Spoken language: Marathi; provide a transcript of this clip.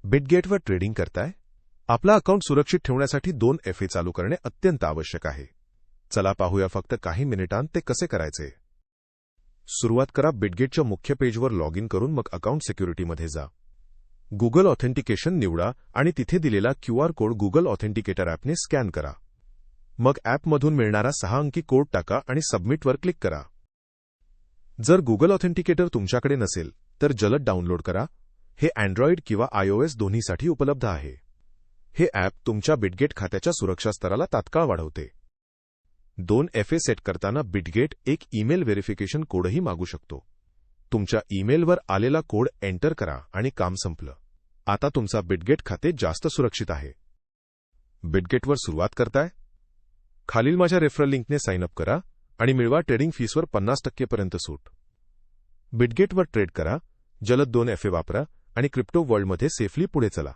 बिटगेटवर ट्रेडिंग करताय? आपला अकाउंट सुरक्षित ठेवण्यासाठी 2 FA चालू करणे अत्यंत आवश्यक आहे. चला पाहूया फक्त काही मिनिटांत ते कसे करायचे. सुरुवात करा. बिटगेटच्या मुख्य पेजवर लॉग इन करून मग अकाउंट सिक्युरिटीमध्ये जा. गुगल ऑथेंटिकेशन निवडा आणि तिथे दिलेला QR कोड गुगल ऑथेंटिकेटर ॲपने स्कॅन करा. मग ॲपमधून मिळणारा 6 अंकी कोड टाका आणि सबमिटवर क्लिक करा. जर गुगल ऑथेंटिकेटर तुमच्याकडे नसेल तर जलद डाउनलोड करा. हे अँड्रॉइड किंवा iOS दोन्हीसाठी उपलब्ध आहे. हे ॲप तुमच्या बिटगेट खात्याच्या सुरक्षा स्तराला तात्काळ वाढवते. 2 FA सेट करताना बिटगेट एक ईमेल व्हेरिफिकेशन कोडही मागू शकतो. तुमच्या ईमेलवर आलेला कोड एंटर करा आणि काम संपलं. आता तुमचा बिटगेट खाते जास्त सुरक्षित आहे. बिटगेटवर सुरुवात करताय? खालील माझ्या रेफरल लिंकने साइन अप करा आणि मिळवा ट्रेडिंग फीसवर 50% पर्यंत सूट. बिटगेटवर ट्रेड करा, जलद 2 FA वापरा आणि क्रिप्टो वर्ल्डमध्ये सेफली पुढे चला.